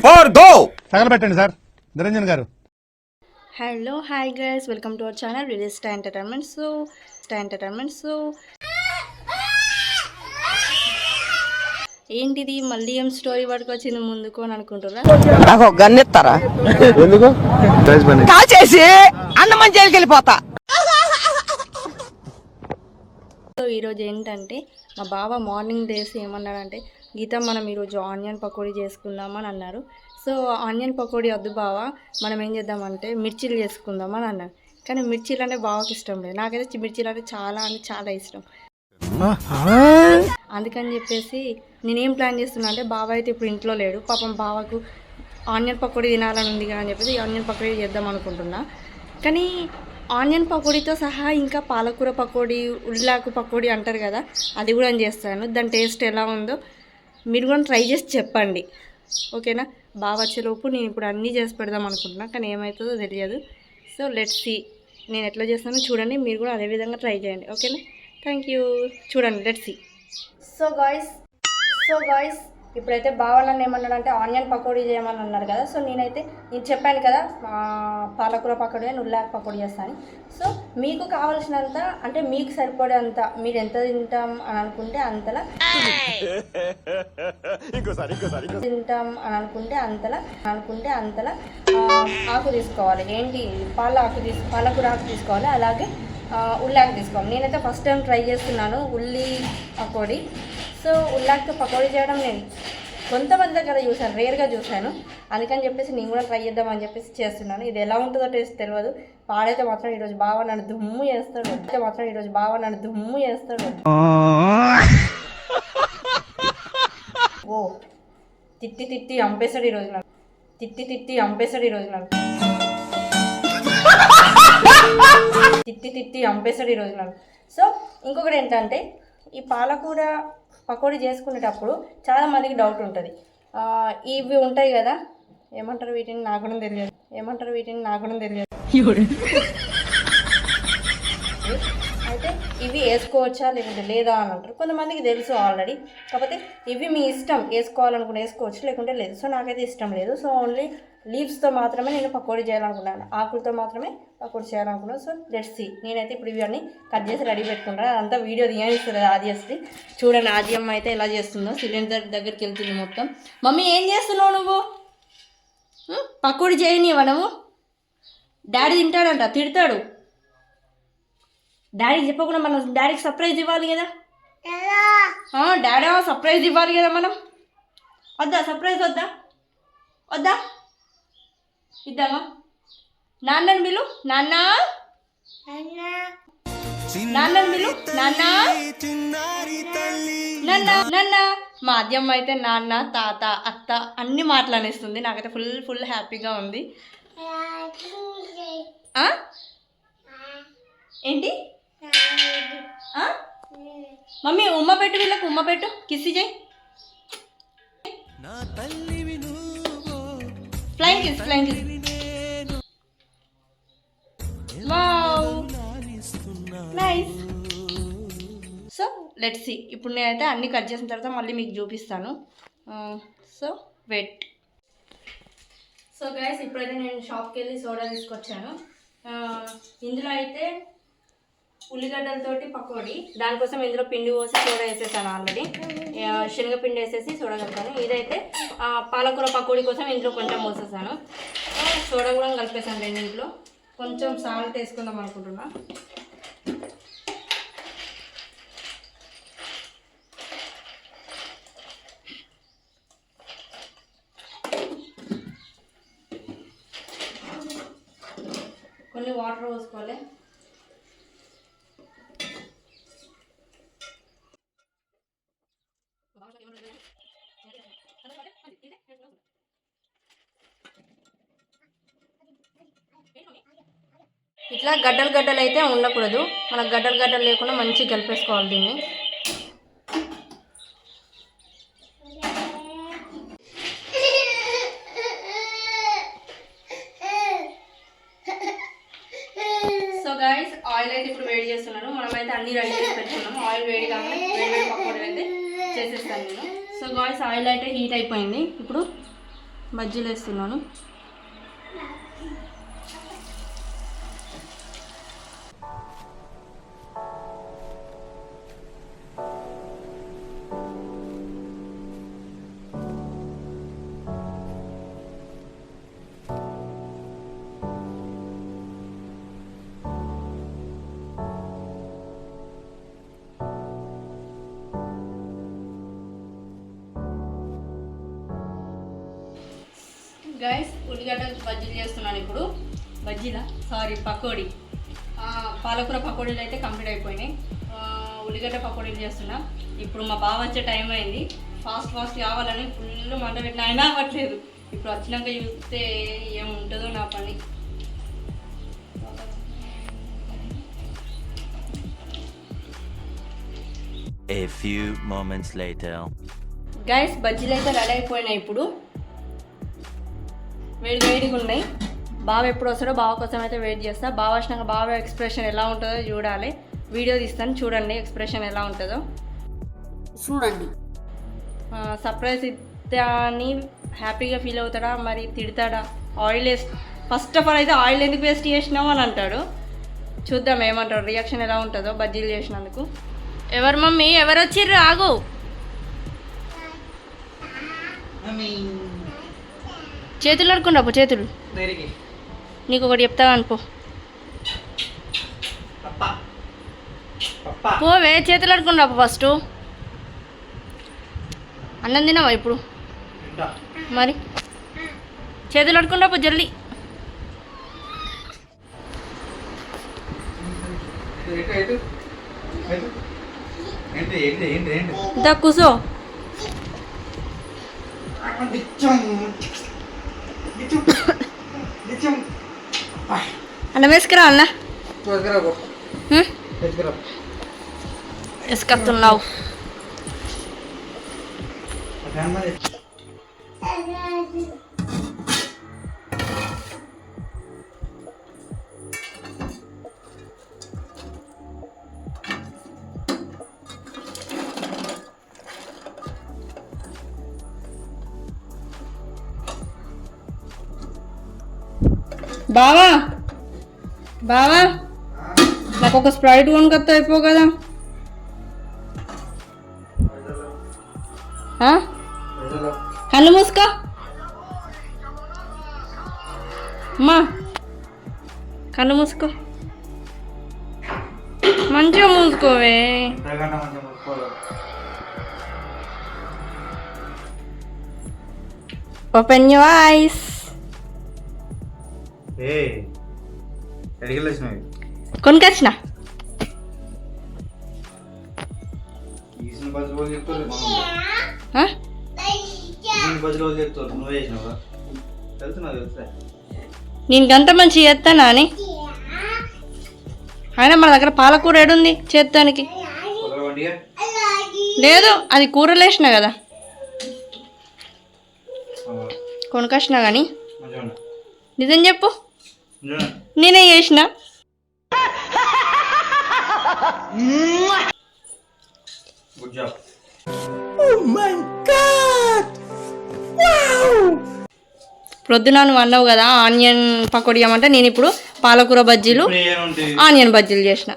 4 go తగలబెట్టండి sir Niranjan గారు. Hello hi guys, welcome to our channel release entertainment. So ఏంటిది మళ్ళీ ఏం స్టోరీ పట్టుకొచ్చింది ముందుకు అని అనుకుంటున్నా. నాకు గన్ ఇస్తారా? ఎందుకు కాల్ చేసి అన్నమని జైలుకి వెళ్ళిపోతా. సో ఈరోజు ఏంటంటే మా బావ మార్నింగ్ లేసి ఏమన్నాడంటే, గీత మనం ఈరోజు ఆనియన్ పకోడీ చేసుకుందామని అన్నారు. సో ఆనియన్ పకోడీ వద్దు బావ, మనం ఏం చేద్దామంటే మిర్చీలు చేసుకుందామని అన్నారు. కానీ మిర్చీలు అంటే బావకి ఇష్టం లేదు, నాకైతే మిర్చీలు అంటే చాలా ఇష్టం. అందుకని చెప్పేసి నేనేం ప్లాన్ చేస్తున్నా అంటే, బావ అయితే ఇప్పుడు ఇంట్లో లేడు, పాపం బావకు ఆనియన్ పకోడీ తినాలని ఉంది కదా అని చెప్పేసి ఆనియన్ పకోడీ చేద్దాం అనుకుంటున్నా. కానీ ఆనియన్ పకోడీతో సహా ఇంకా పాలకూర పకోడీ, ఉల్లాకు పకోడీ అంటారు కదా, అది కూడా నేను చేస్తాను. దాని టేస్ట్ ఎలా ఉందో మీరు కూడా ట్రై చేసి చెప్పండి, ఓకేనా? బాగా వచ్చేలోపు నేను ఇప్పుడు అన్నీ చేసి పెడదాం అనుకుంటున్నా, కానీ ఏమవుతుందో తెలియదు. సో లెట్స్ సీ, నేను ఎట్లా చేస్తానో చూడండి, మీరు కూడా అదే విధంగా ట్రై చేయండి, ఓకేనా? Thank you. చూడండి, లెట్స్ సీ. సో గాయ్స్ ఇప్పుడైతే బావ నన్ను ఏమన్నాడంటే ఆనియన్ పకోడీ చేయమని అన్నారు కదా. సో నేను చెప్పాను కదా పాలకూర పకోడీ అని, ఉల్లాకు పకోడీ చేస్తాను. సో మీకు కావాల్సినంత, అంటే మీకు సరిపడేంత, మీరు ఎంత తింటాం అని అనుకుంటే అంతలా ఆకు తీసుకోవాలి. ఏంటి, పాలకూర ఆకు తీసుకోవాలి, అలాగే ఉల్లాకు తీసుకోవాలి. నేనైతే ఫస్ట్ టైం ట్రై చేస్తున్నాను ఉల్లి పకోడీ. సో ఉల్లాకు పకోడీ చేయడం నేను కొంతమంది దగ్గర చూశాను, రేర్గా చూశాను. అందుకని చెప్పేసి నేను కూడా ట్రై చేద్దామని చెప్పేసి చేస్తున్నాను. ఇది ఎలా ఉంటుందో టేస్ట్ తెలియదు. పాడైతే మాత్రం ఈరోజు బావ నన్ను దుమ్ము చేస్తాడు. ఓ తిట్టి చంపేశాడు ఈరోజు నాకు. తిట్టి చంపేశాడు ఈరోజు నాకు. సో ఇంకొకటి ఏంటంటే, ఈ పాలకూర పకోడీ చేసుకునేటప్పుడు చాలామందికి డౌట్ ఉంటుంది. ఇవి ఉంటాయి కదా, ఏమంటారు వీటిని, నాకు కూడా తెలియదు. అయితే ఇవి వేసుకోవచ్చా లేకుంటే లేదా అని అంటారు. కొంతమందికి తెలుసు ఆల్రెడీ, కాకపోతే ఇవి మీ ఇష్టం, వేసుకోవాలనుకుంటే వేసుకోవచ్చు, లేకుంటే లేదు. సో నాకైతే ఇష్టం లేదు. సో ఓన్లీ లీవ్స్తో మాత్రమే నేను పకోడీ చేయాలనుకున్నాను, ఆకులతో మాత్రమే పకోడీ చేయాలనుకున్నాను. So let's see. నేనైతే ఇప్పుడు ఇవన్నీ కట్ చేసి రెడీ పెట్టుకుంటాను. అదంతా వీడియో తీయనిస్తుంది ఆదియస్కి. చూడండి ఆద్యమ్మ అయితే ఎలా చేస్తుందో. సిలిండర్ దగ్గరికి వెళ్తుంది మొత్తం. మమ్మీ ఏం చేస్తున్నావు నువ్వు? పకోడీ చేయనివా నువ్వు? డాడీ తింటాడంట, తిడతాడు. డాడీకి చెప్పకుండా మనం డాడీకి సర్ప్రైజ్ ఇవ్వాలి కదా. డాడీ సర్ప్రైజ్ ఇవ్వాలి కదా మనం. వద్దా సర్ప్రైజ్? వద్దా ఇద్దామా? నాన్నని పిలు, నాన్న. మా అద్యమ్మ అయితే నాన్న, తాత, అత్త అన్ని మాట్లాడేస్తుంది. నాకైతే ఫుల్ హ్యాపీగా ఉంది. ఏంటి మమ్మీ? ఉమ్మ పెట్టు, వీళ్ళకు ఉమ్మ పెట్టు, కిస్సి చేయి. Flying kiss. Wow, nice. So let's see. ఇప్పుడు నేనైతే అన్నీ కట్ చేసిన తర్వాత మళ్ళీ మీకు చూపిస్తాను. So wait. సో గైస్, ఇప్పుడైతే నేను షాప్కి వెళ్ళి సోడా తీసుకొచ్చాను. ఇందులో అయితే ఉల్లిగడ్డలతోటి పకోడీ, దానికోసం ఇందులో పిండి పోసి సోడా వేసేసాను ఆల్రెడీ. శనగపిండి వేసేసి సోడా కలిపాను. ఇదైతే పాలకూర పకోడీ కోసం ఇందులో కొంచెం పోసేసాను. సోడా కూడా కలిపేసాను రెండింట్లో. కొంచెం సాల్ట్ వేసుకుందాం అనుకుంటున్నా. కొన్ని వాటర్ పోసుకోవాలి. ఇట్లా గడ్డలు అయితే ఉండకూడదు, మనకు గడ్డలు లేకుండా మంచిగా కలిపేసుకోవాలి దీన్ని. సో గైస్, ఆయిల్ అయితే ఇప్పుడు వేడి చేస్తున్నాను. మనమైతే అన్ని రెడీ చేసి పెట్టుకున్నాము. ఆయిల్ వేడి కాగానే వేడి పకోడీలు అయితే చేసేస్తాను నేను. సో గాయ్స్, ఆయిల్ అయితే హీట్ అయిపోయింది. ఇప్పుడు బజ్జీలు వేస్తున్నాను. గైస్ ఉల్లిగడ్డ బజ్జీలు చేస్తున్నాను ఇప్పుడు. పకోడీ. పాలకూర పకోడీలు అయితే కంప్లీట్ అయిపోయినాయి. ఉల్లిగడ్డ పకోడీలు చేస్తున్నా. ఇప్పుడు మా బావ వచ్చే టైం అయింది. ఫాస్ట్ కావాలని ఫుల్ మంట పెట్టిన అయినా అవ్వట్లేదు. ఇప్పుడు వచ్చినాక చూస్తే ఏముంటుందో నా పని. A few moments later. Guys బజ్జీలు అయితే రెడీ అయిపోయినాయి. ఇప్పుడు వేడిగా ఉన్నాయి. బావ ఎప్పుడు వస్తాడో బావ కోసం అయితే వెయిట్ చేస్తా. బావ వచ్చినాక బావ ఎక్స్ప్రెషన్ ఎలా ఉంటుందో చూడాలి. వీడియో తీస్తాను, చూడండి ఎక్స్ప్రెషన్ ఎలా ఉంటుందో చూడండి. సర్ప్రైజ్ ఇద్దా అని హ్యాపీగా ఫీల్ అవుతాడా, మరి తిడతాడా? ఫస్ట్ ఆఫ్ ఆల్ అయితే ఆయిల్ ఎందుకు వేస్ట్ చేసినావు అని అంటాడు. చూద్దాం ఏమంటాడు, రియాక్షన్ ఎలా ఉంటుందో బజ్జీలు చేసినందుకు. ఎవరు మమ్మీ, ఎవరు వచ్చిర్రు? ఆగు. చేతులు అడుకుండా పో. చేతులు నీకు ఒకటి చెప్తా అనుకో. పోవే, చేతులు అడుకుండా పో. ఫస్ట్ అన్నం తినవా ఇప్పుడు? మరి చేతులు అడుకుండా పో జల్దీ. దా కూసో. అన్నం వేసుకురా అన్న. వేసుకొస్తున్నావు. బావా నాకు ఒక స్ప్రైట్ కొనుక్కొత్తా అయిపో కదా. కళ్ళు మూసుకో అమ్మా, కళ్ళు మూసుకో. మంచిగా మూసుకోవే. Open your eyes. కొనుకొచ్చిన నేను గంట మంచి చేస్తానా అని. అయినా మన దగ్గర పాలకూర ఏడుంది చేస్తానికి? లేదు, అది కూరలు వేసిన కదా కొనుకొచ్చిన. కానీ నిజం చెప్పు, నేనే చేసిన. ప్రొద్దున నువ్వు అన్నావు కదా ఆనియన్ పకోడీ అమ్మంటే, నేను ఇప్పుడు పాలకూర బజ్జీలు ఆనియన్ బజ్జీలు చేసిన.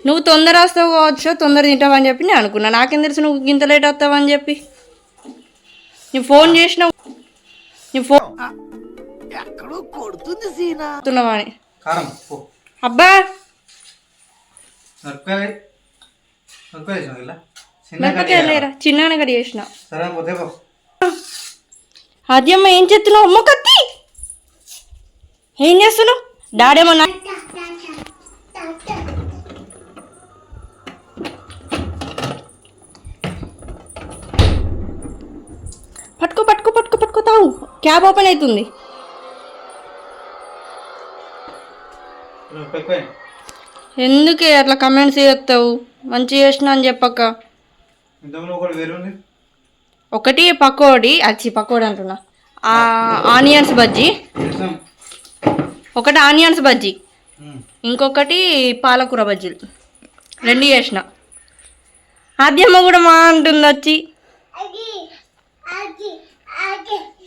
నువ్వు తొందర వస్తావు కావచ్చు, తొందర తింటావని చెప్పి నేను అనుకున్నా. నాకేం తెలుసు నువ్వు ఇంత లేట్ వస్తావని చెప్పి. నేను ఫోన్ చేసినావు, నేను ఫోన్ కొడుతున్నావని. అబ్బా లేరా, చిన్నగానే కట్ చేసిన. అదేమ్మా ఏం చేస్తున్నావు? అమ్మ కత్తి ఏం చేస్తున్నావు? డాడేమన్నా పట్టుకో తావు. క్యాబ్ ఓపెన్ అవుతుంది. ఎందుకే అట్లా కమెంట్స్ చేస్తావు? మంచిగా చేసిన అని చెప్పక్క. ఒకటి పకోడీ, పకోడీ అంటున్నా, ఆనియన్స్ బజ్జీ. ఒకటి ఆనియన్స్ బజ్జీ, ఇంకొకటి పాలకూర బజ్జీలు. రెండు చేసిన. ఆద్యమ్మ కూడా మా అంటుంది వచ్చి.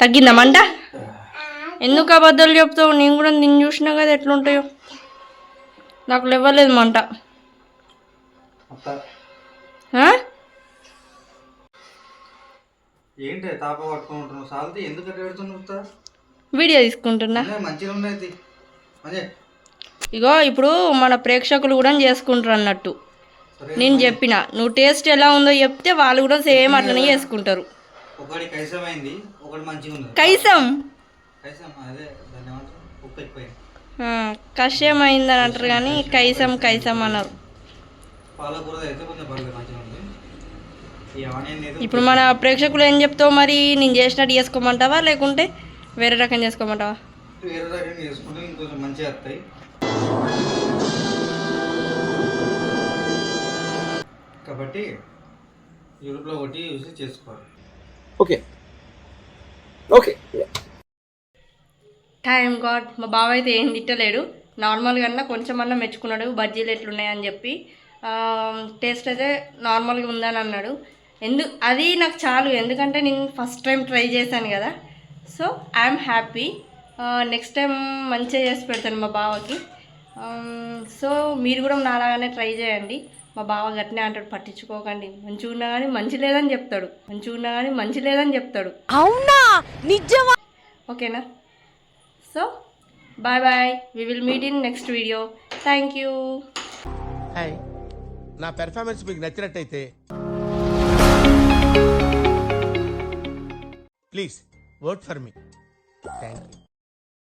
తగ్గిందా మంట? ఎందుకు అబద్ధాలు చెప్తావు? నేను కూడా నిన్ను చూసినా కదా ఎట్లుంటాయో. నాకు లేవలేదు మంట. ఆ? ఏంటి తాప పట్టుకుంటున్నావు? సాల్తీ ఎందుకు అట్లా పెడుతున్నావు? వీడియో తీసుకుంటున్నా. మంచిగా ఉన్నాయి అదే. ఇగో ఇప్పుడు మన ప్రేక్షకులు కూడా చేసుకుంటారు అన్నట్టు. నేను చెప్పిన నువ్వు టేస్ట్ ఎలా ఉందో చెప్తే వాళ్ళు కూడా సేమ్ అట్లనే చేసుకుంటారు. ఒకటి కైసం అయింది, ఒకటి మంచిగా ఉంది. కైసం కైసం అదే దాన్ని ఏమంటారు, ఉప్పు ఎక్కువైంది. కషాయం అయిందని అంటారు కానీ కైసం కైసం అన్నారు. పాలకూర అయితే కొంచెం పర్లేదు, మంచిగా ఉంది. ఈ ఆనియన్ అయితే ఇప్పుడు మన ప్రేక్షకులు ఏం చెప్తావు మరి? నేను చేసినట్టు చేసుకోమంటావా లేకుంటే వేరే రకం చేసుకోమంటావా? వేరే రకంగా చేసుకుంటే ఇంకొంచెం మంచిగా వస్తాయి. కాబట్టి యూట్యూబ్లో ఒకటి చూసి చేసుకోవాలి. Okay okay. టైం గాడ్, మా బావ అయితే ఏం తిట్టలేడు. నార్మల్గా కొంచెం అన్నా మెచ్చుకున్నాడు బజ్జీలు ఎట్లున్నాయని చెప్పి. టేస్ట్ అయితే నార్మల్గా ఉందని అన్నాడు. అది నాకు చాలు, ఎందుకంటే నేను ఫస్ట్ టైం ట్రై చేశాను కదా. So I'm happy. Next time మంచిగా చేసి పెడతాను మా బావకి. సో మీరు కూడా నాలాగానే ట్రై చేయండి. మా బావ గట్టినే అంటాడు, పట్టించుకోకండి, మంచిగా ఉన్నా కానీ మంచి లేదని చెప్తాడు, మంచిగా ఉన్నా కానీ మంచి లేదని చెప్తాడు. అవునా నిజమా? ఓకేనా? So bye bye, we will meet in next video. Thank you. Hi, నా పెర్ఫార్మెన్స్ మీకు నచ్చినట్టయితే please vote for me. Thank you.